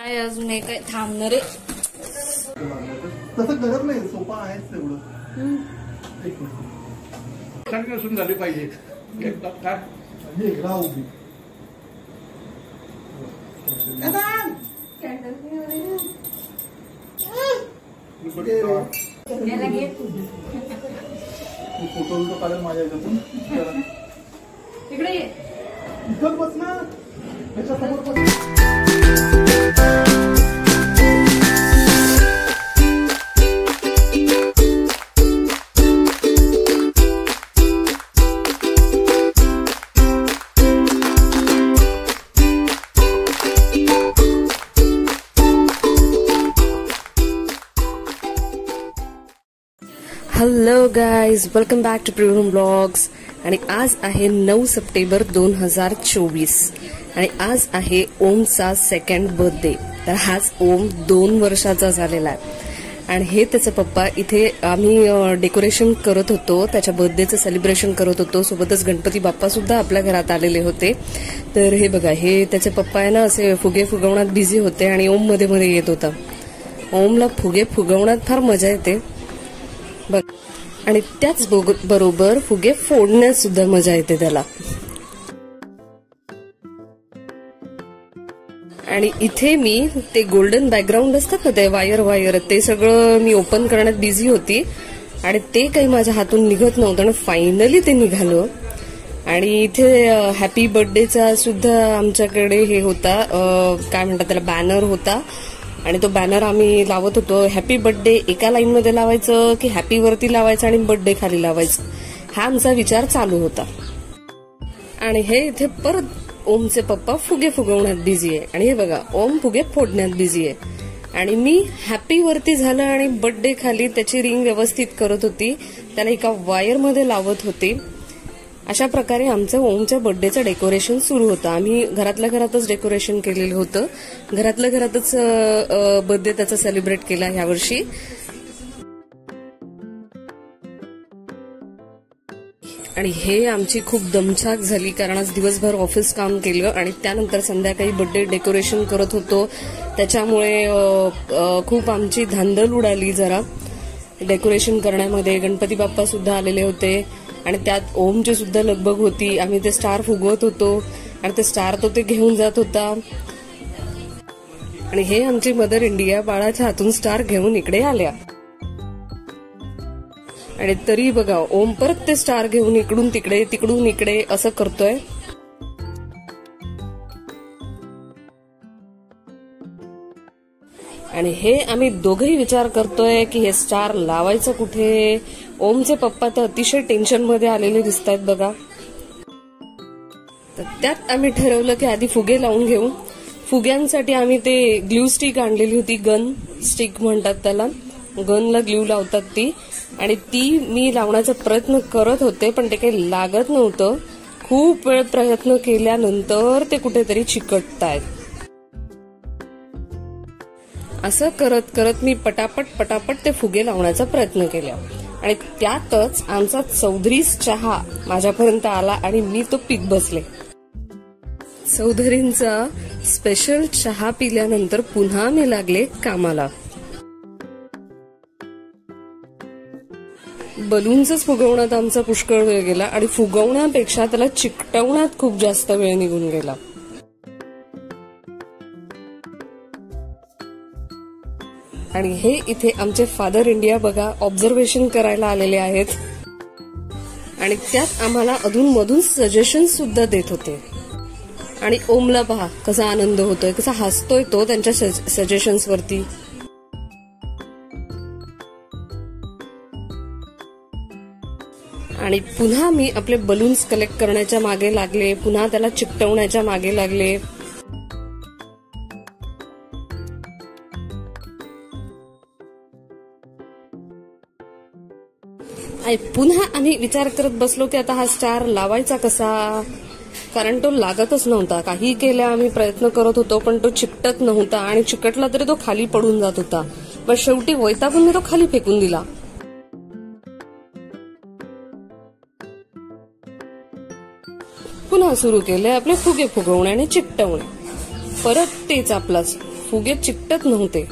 काय अजून हे काय थांबणार आहे तसं करत नाही, सोपा आहेच तेवढं. सुन झाली पाहिजे एकदा उभी फोटो तो काढेल माझ्या याच्यातून. इकडे इथं बस ना, त्याच्यासमोर बस. Hello guys, welcome back to Privam blogs. आणि आज आहे 9 सप्टेंबर 2024 आणि आज आहे ओमचा 2nd बर्थडे. तर हाच ओम 2 वर्षाचा झालेला आहे आणि हे त्याचे पप्पा. इथे आम्ही डेकोरेशन करत होतो, त्याच्या बर्थडेचं सेलिब्रेशन करत होतो. सोबतच गणपती बाप्पा सुद्धा आपल्या घरात आलेले होते. तर हे बघा, हे त्याचे पप्पा आहे ना, असे फुगे फुगवण्यात बिझी होते आणि ओम मध्ये मध्ये येत होता. ओमला फुगे फुगवण्यात फार मजा येते बघ, आणि त्याच बरोबर फुगे फोडण्यात सुद्धा मजा येते त्याला. आणि इथे मी ते गोल्डन बॅकग्राऊंड असतात ना, ते वायर ते सगळं मी ओपन करण्यात बिझी होती आणि ते काही माझ्या हातून निघत नव्हतं आणि फायनली ते निघालं. आणि इथे हॅपी बर्थडेचा सुद्धा आमच्याकडे हे होता, काय म्हणतात त्याला, बॅनर होता. आणि तो बॅनर आम्ही लावत होतो. हॅपी बर्थडे एका लाईन मध्ये लावायचं की हॅपी वरती लावायचं आणि बर्थडे खाली लावायचं, हा आमचा विचार चालू होता. आणि हे इथे परत ओमचे पप्पा फुगे फुगवण्यात बिझी आहे. आणि हे बघा, ओम फुगे फोडण्यात बिझी आहे आणि मी हॅपी वरती झालं आणि बर्थडे खाली त्याची रिंग व्यवस्थित करत होती, त्याला एका वायर मध्ये लावत होती. अशा प्रकारे आमचं ओमच्या बर्थडेचं डेकोरेशन सुरू होतं. आम्ही घरातल्या घरातच डेकोरेशन केलेलं होतं, घरातल्या घरातच बर्थडे त्याचा सेलिब्रेट केला यावर्षी. आणि हे आमची खूप दमछाक झाली, कारण आज दिवसभर ऑफिस काम केलं आणि त्यानंतर संध्याकाळी बर्थडे डेकोरेशन करत होतो. त्याच्यामुळे खूप आमची धांदल उडाली जरा डेकोरेशन करण्यामध्ये. गणपती बाप्पा सुद्धा आलेले होते आणि त्यात ओमची सुद्धा लगबग होती. आम्ही ते स्टार फुगवत होतो आणि ते स्टार तो ते घेऊन जात होता. आणि हे आमची मदर इंडिया बाळाच्या हातून स्टार घेऊन इकडे आल्या. आणि तरी बघा, ओम परत ते स्टार घेऊन इकडून तिकडे तिकडून इकडे असं करतोय. आणि हे आम्ही दोघंही विचार करतोय की हे स्टार लावायचं कुठे. ओमचे पप्पा तर अतिशय टेन्शन मध्ये आलेले दिसत आहेत बघा. तर त्यात आम्ही ठरवलं की आधी फुगे लावून घेऊ. फुग्यांसाठी आम्ही ते ग्ल्यू स्टिक आणलेली होती, गन स्टिक म्हणतात त्याला, गनला ग्ल्यू लावतात ती. आणि ती मी लावण्याचा प्रयत्न करत होते, पण ते काही लागत नव्हतं. खूप वेळ प्रयत्न केल्यानंतर ते कुठेतरी चिकटतायत. असं करत करत मी पटापट ते फुगे लावण्याचा प्रयत्न केला आणि त्यातच आमचा चौधरीच चहा माझ्यापर्यंत आला आणि मी तो पीत बसले. चौधरींचा स्पेशल चहा पिल्यानंतर पुन्हा मी लागले कामाला. बलून्सच फुगवण्यात आमचा पुष्कळ वेळ गेला आणि फुगवण्यापेक्षा त्याला चिकटवण्यात खूप जास्त वेळ निघून गेला. आणि हे इथे आमचे फादर इंडिया बघा ऑब्झर्वेशन करायला आलेले आहेत आणि त्यात आम्हाला अधूनमधून सजेशन सुद्धा देत होते. आणि ओमला पहा कसा आनंद होतोय, कसा हसतोय तो त्यांच्या सजेशन्स वरती. आणि पुन्हा मी आपले बलून्स कलेक्ट करण्याच्या मागे लागले, पुन्हा त्याला चिकटवण्याच्या मागे लागले. आणि पुन्हा आम्ही विचार करत बसलो की आता हा स्टार लावायचा कसा, कारण तो लागतच नव्हता. काही केल्या आम्ही प्रयत्न करत होतो पण तो चिकटत नव्हता आणि चिकटला तरी तो खाली पडून जात होता. पण शेवटी वैतागून मी तो खाली फेकून दिला. पुन्हा सुरू केले आपले फुगे फुगवणे आणि चिकटवणे. परत तेच आपला फुगे चिकटत नव्हते.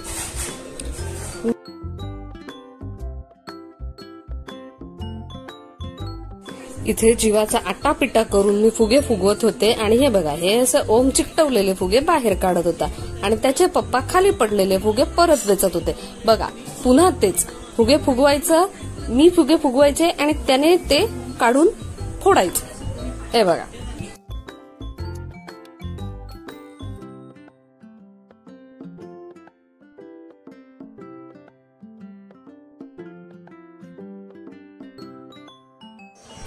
इथे जीवाचा आटापिटा करून मी फुगे फुगवत होते आणि हे बघा, हे असं ओम चिकटवलेले फुगे बाहेर काढत होता आणि त्याचे पप्पा खाली पडलेले फुगे परत वेचत होते. बघा, पुन्हा तेच फुगे फुगवायचं, मी फुगे फुगवायचे आणि त्याने ते काढून फोडायचे. हे बघा,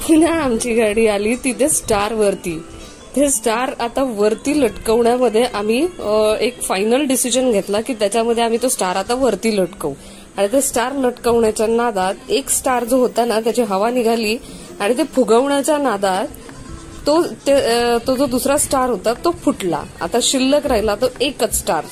पुन्हा आमची गाडी आली तिथे स्टार वरती. ते स्टार आता वरती लटकवण्यामध्ये आम्ही एक फायनल डिसिजन घेतला की त्याच्यामध्ये आम्ही तो स्टार आता वरती लटकवू. आणि ते स्टार लटकवण्याच्या नादात एक स्टार जो होता ना त्याची हवा निघाली आणि ते फुगवण्याच्या नादात तो जो दुसरा स्टार होता तो फुटला. आता शिल्लक राहिला तो एकच स्टार.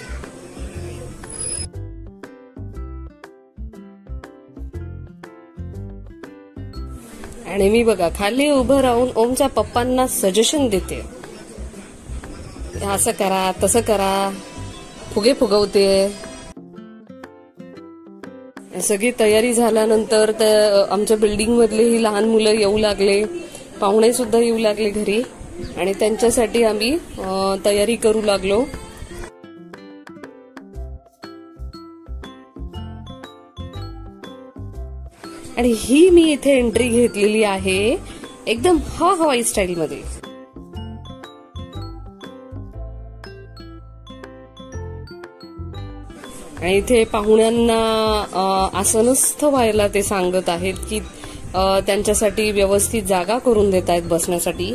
आणि मी बघा खाली उभं राहून ओमच्या पप्पांना सजेशन देते, असं करा तसं करा, फुगे फुगवते. सगळी तयारी झाल्यानंतर आमच्या बिल्डिंग मधलेही लहान मुलं येऊ लागले, पाहुणे सुद्धा येऊ लागले घरी आणि त्यांच्यासाठी आम्ही तयारी करू लागलो. आणि ही मी इथे एंट्री घेतलेली आहे एकदम हवाई स्टाईल मध्ये. आणि इथे पाहुण्यांना आसनस्थ व्हायला ते सांगत आहेत की त्यांच्यासाठी व्यवस्थित जागा करून देत आहेत बसण्यासाठी.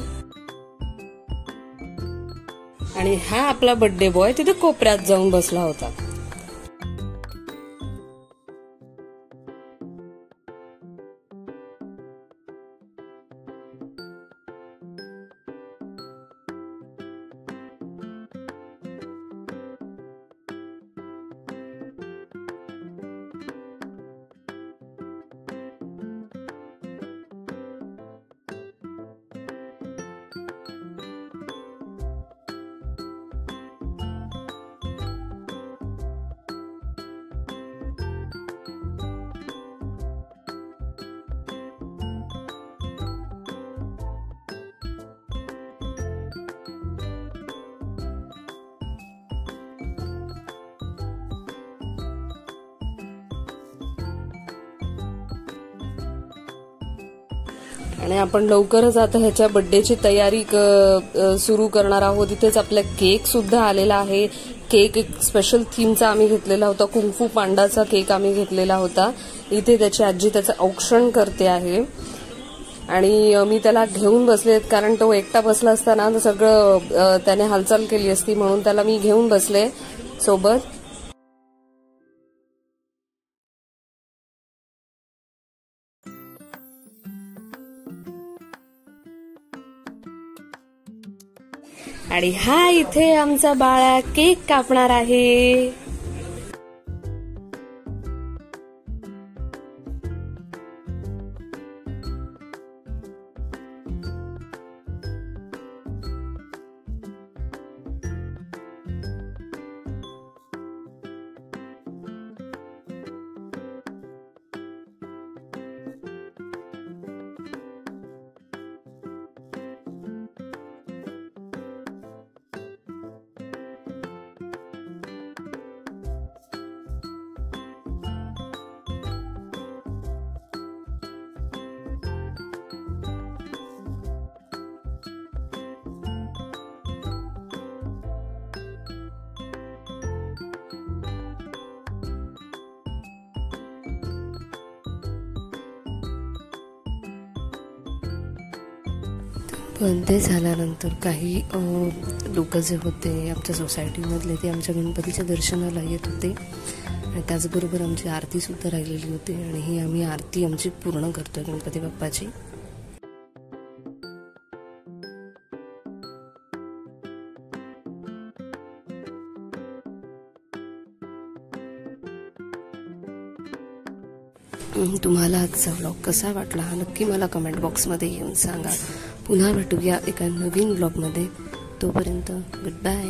आणि हा आपला बर्थडे बॉय तिथे कोपऱ्यात जाऊन बसला होता. आणि आपण लवकरच आता ह्याच्या बर्थडेची तयारी सुरू करणार आहोत. इथेच आपला केक सुद्धा आलेला आहे. केक एक स्पेशल थीमचा आम्ही घेतलेला होता, कुंफू पांडाचा केक आम्ही घेतलेला होता. इथे त्याची आजी त्याचं औक्षण करते आहे आणि मी त्याला घेऊन बसले कारण तो एकटा बसला असताना सगळं त्याने हालचाल केली असती, म्हणून त्याला मी घेऊन बसले सोबत. आणि हा इथे आमचा बाळा केक कापणार आहे. पण ते झाल्यानंतर काही लोक जे होते आमच्या सोसायटीमधले ते आमच्या गणपतीच्या दर्शनाला येत होते आणि त्याचबरोबर आमची आरती सुद्धा राहिलेली होती आणि ही आम्ही आरती आमची पूर्ण करतोय गणपती बाप्पाची. तुम्हाला आजचा व्लॉग कसा वाटला हा नक्की मला कमेंट बॉक्समध्ये येऊन सांगा. पुन्हा भेटूया एका नवीन व्लॉगमध्ये. तोपर्यंत गुड बाय.